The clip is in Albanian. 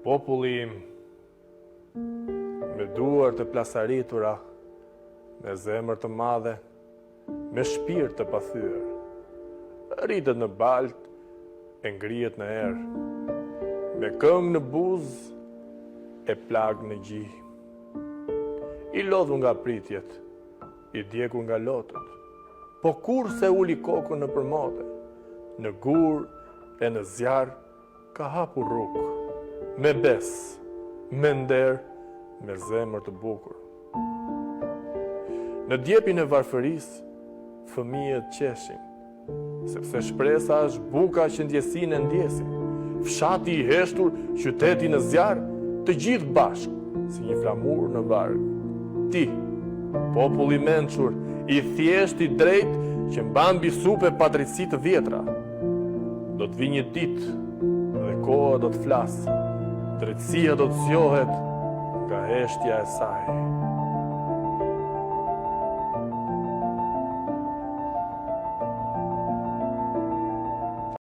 Populli im, me duar të plasaritura, me zemër të madhe, me shpirt të pathyer, rritet në balt e ngrihet në erë, me këngë në buzë e plag në gjih. I lodhu nga pritjet, i djeku nga lotët, po kur se uli kokën në përmote, në gur e në zjarë ka hapur rrugë, me bes, me nder, me zemër të bukur. Në djepin e varfëris, fëmijët qeshin, sepse shpresa është buka që ndjesin e ndjesin. Fshati i heshtur, qyteti në zjarë, të gjithë bashkë, si një flamur në varg. Ti, popull i mençur, i thjesht i drejt, që mban mbi supe patrici të vjetra. Do të vi një ditë dhe koha do të flasë, drejtësia do të zgjohet nga heshtja e saj.